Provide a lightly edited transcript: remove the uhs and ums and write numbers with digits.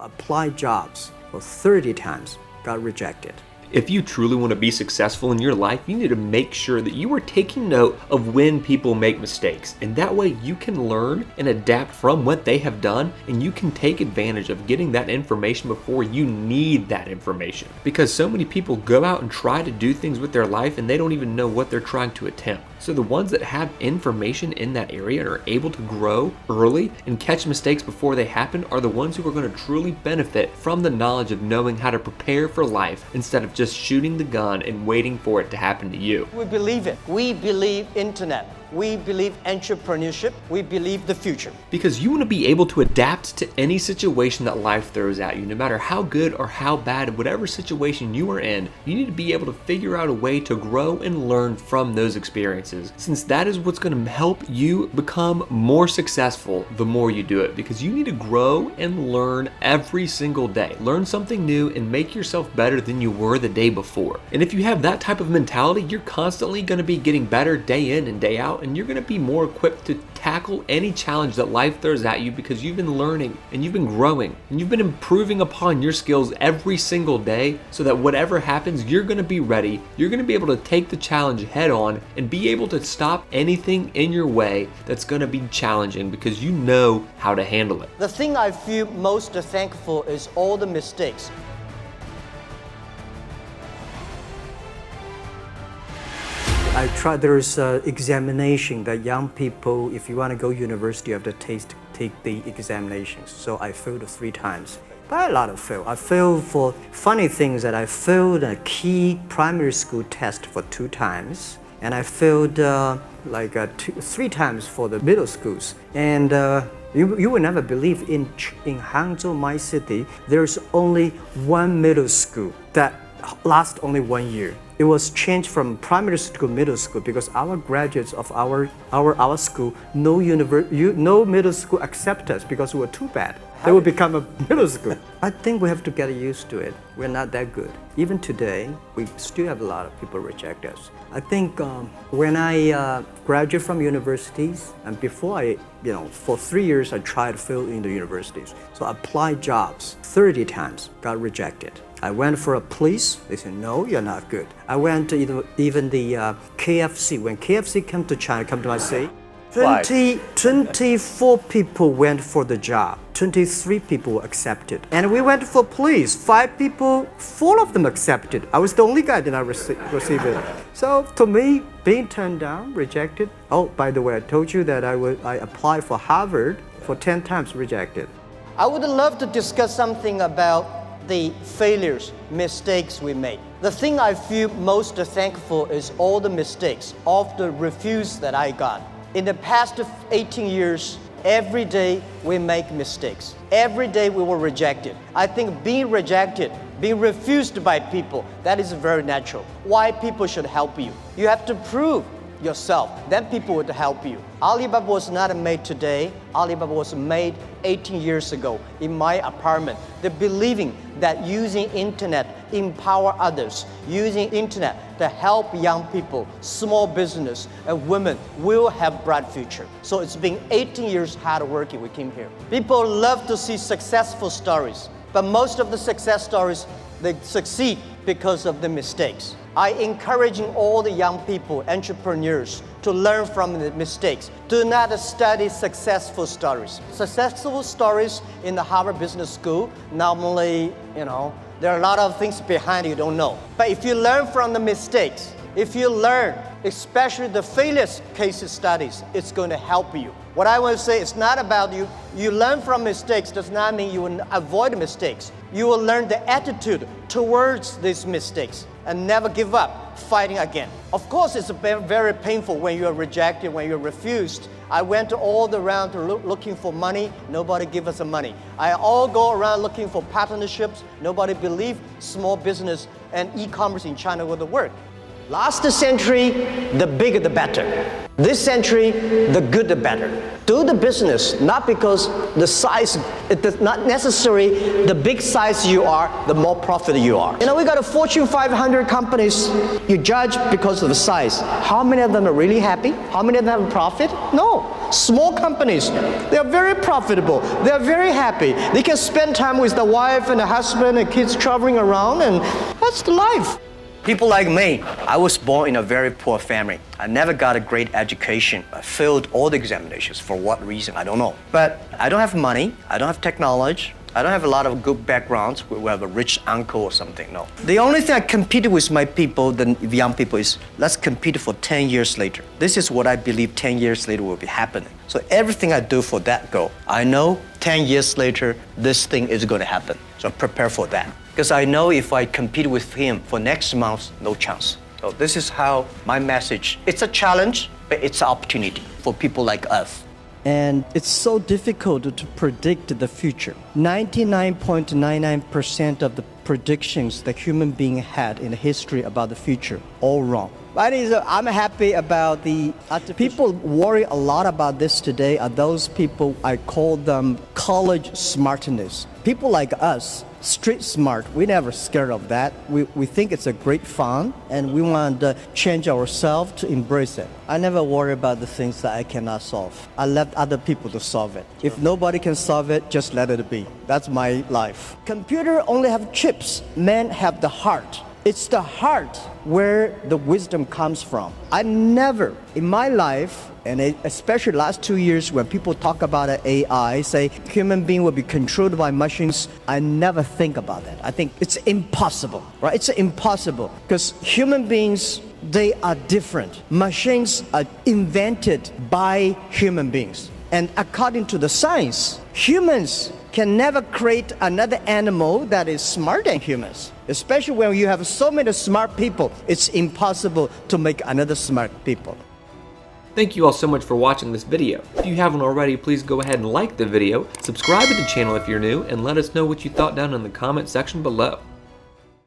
applied jobs for 30 times, got rejected. If you truly want to be successful in your life, you need to make sure that you are taking note of when people make mistakes. And that way you can learn and adapt from what they have done, and you can take advantage of getting that information before you need that information. Because so many people go out and try to do things with their life and they don't even know what they're trying to attempt. So the ones that have information in that area and are able to grow early and catch mistakes before they happen are the ones who are going to truly benefit from the knowledge of knowing how to prepare for life instead of just shooting the gun and waiting for it to happen to you. We believe it. We believe internet. We believe entrepreneurship. We believe the future. Because you want to be able to adapt to any situation that life throws at you, no matter how good or how bad, whatever situation you are in, you need to be able to figure out a way to grow and learn from those experiences, since that is what's going to help you become more successful the more you do it, because you need to grow and learn every single day. Learn something new and make yourself better than you were the day before. And if you have that type of mentality, you're constantly going to be getting better day in and day out, and you're going to be more equipped to tackle any challenge that life throws at you because you've been learning and you've been growing and you've been improving upon your skills every single day, so that whatever happens, you're going to be ready. You're going to be able to take the challenge head on and be able to stop anything in your way that's going to be challenging because you know how to handle it. The thing I feel most thankful is all the mistakes. I tried, there's an examination that young people, if you want to go university, you have to take the examinations. So I failed 3 times. But a lot of fail. I failed for funny things that I failed a key primary school test for 2 times. And I failed 3 times for the middle schools. And you will never believe in Hangzhou, my city, there's only 1 middle school that lasts only 1 year. It was changed from primary school to middle school because our graduates of our school, no middle school accept us because we were too bad. They will become a middle school. I think we have to get used to it. We're not that good. Even today, we still have a lot of people reject us. I think when I graduated from universities, and before for 3 years I tried to fill in the universities. So I applied jobs 30 times, got rejected. I went for a police, they said, no, you're not good. I went to even the KFC. When KFC came to China, come to my city, 24 people went for the job. 23 people were accepted. And we went for police. 5 people, 4 of them accepted. I was the only guy that did not receive it. So to me, being turned down, rejected. Oh, by the way, I told you that I applied for Harvard for 10 times, rejected. I would love to discuss something about the failures, mistakes we made. The thing I feel most thankful is all the mistakes, all the refuse that I got. In the past 18 years, every day we make mistakes. Every day we were rejected. I think being rejected, being refused by people, that is very natural. Why people should help you? You have to prove yourself, then people would help you. Alibaba was not made today. Alibaba was made 18 years ago in my apartment. The believing that using internet empower others, using internet to help young people, small business, and women will have bright future. So it's been 18 years hard working we came here. People love to see successful stories, but most of the success stories, they succeed because of the mistakes. I encouraging all the young people, entrepreneurs, to learn from the mistakes. Do not study successful stories. Successful stories in the Harvard Business School, normally, there are a lot of things behind you don't know. But if you learn from the mistakes, if you learn, especially the failure case studies, it's going to help you. What I want to say is not about you. You learn from mistakes does not mean you will avoid mistakes. You will learn the attitude towards these mistakes and never give up, fighting again. Of course, it's very painful when you're rejected, when you're refused. I went all around to looking for money. Nobody give us the money. I all go around looking for partnerships. Nobody believe small business and e-commerce in China will work. Last century, the bigger the better. This century, the good the better. Do the business, not because the size, it is not necessary, the big size you are, the more profit you are. You know, we got a Fortune 500 companies, you judge because of the size. How many of them are really happy? How many of them have a profit? No. Small companies, they are very profitable. They are very happy. They can spend time with the wife and the husband and kids traveling around, and that's the life. People like me, I was born in a very poor family. I never got a great education. I failed all the examinations. For what reason, I don't know. But I don't have money, I don't have technology, I don't have a lot of good backgrounds. We have a rich uncle or something, no. The only thing I competed with my people, the young people, is let's compete for 10 years later. This is what I believe 10 years later will be happening. So everything I do for that goal, I know 10 years later, this thing is going to happen. So prepare for that. Because I know if I compete with him for next month, no chance. So this is how my message, it's a challenge, but it's an opportunity for people like us. And it's so difficult to predict the future. 99.99% of the predictions that human being had in history about the future, all wrong. But I'm happy about the people worry a lot about this today are those people, I call them college smartness. People like us, street smart, we never scared of that. We think it's a great fun and we want to change ourselves to embrace it. I never worry about the things that I cannot solve. I left other people to solve it. If nobody can solve it, just let it be. That's my life. Computer only have chips. Men have the heart. It's the heart where the wisdom comes from. I never, in my life, and especially last 2 years when people talk about AI, say human being will be controlled by machines, I never think about that. I think it's impossible, right? It's impossible because human beings, they are different. Machines are invented by human beings. And according to the science, humans can never create another animal that is smarter than humans. Especially when you have so many smart people, it's impossible to make another smart people. Thank you all so much for watching this video. If you haven't already, please go ahead and like the video, subscribe to the channel if you're new, and let us know what you thought down in the comment section below.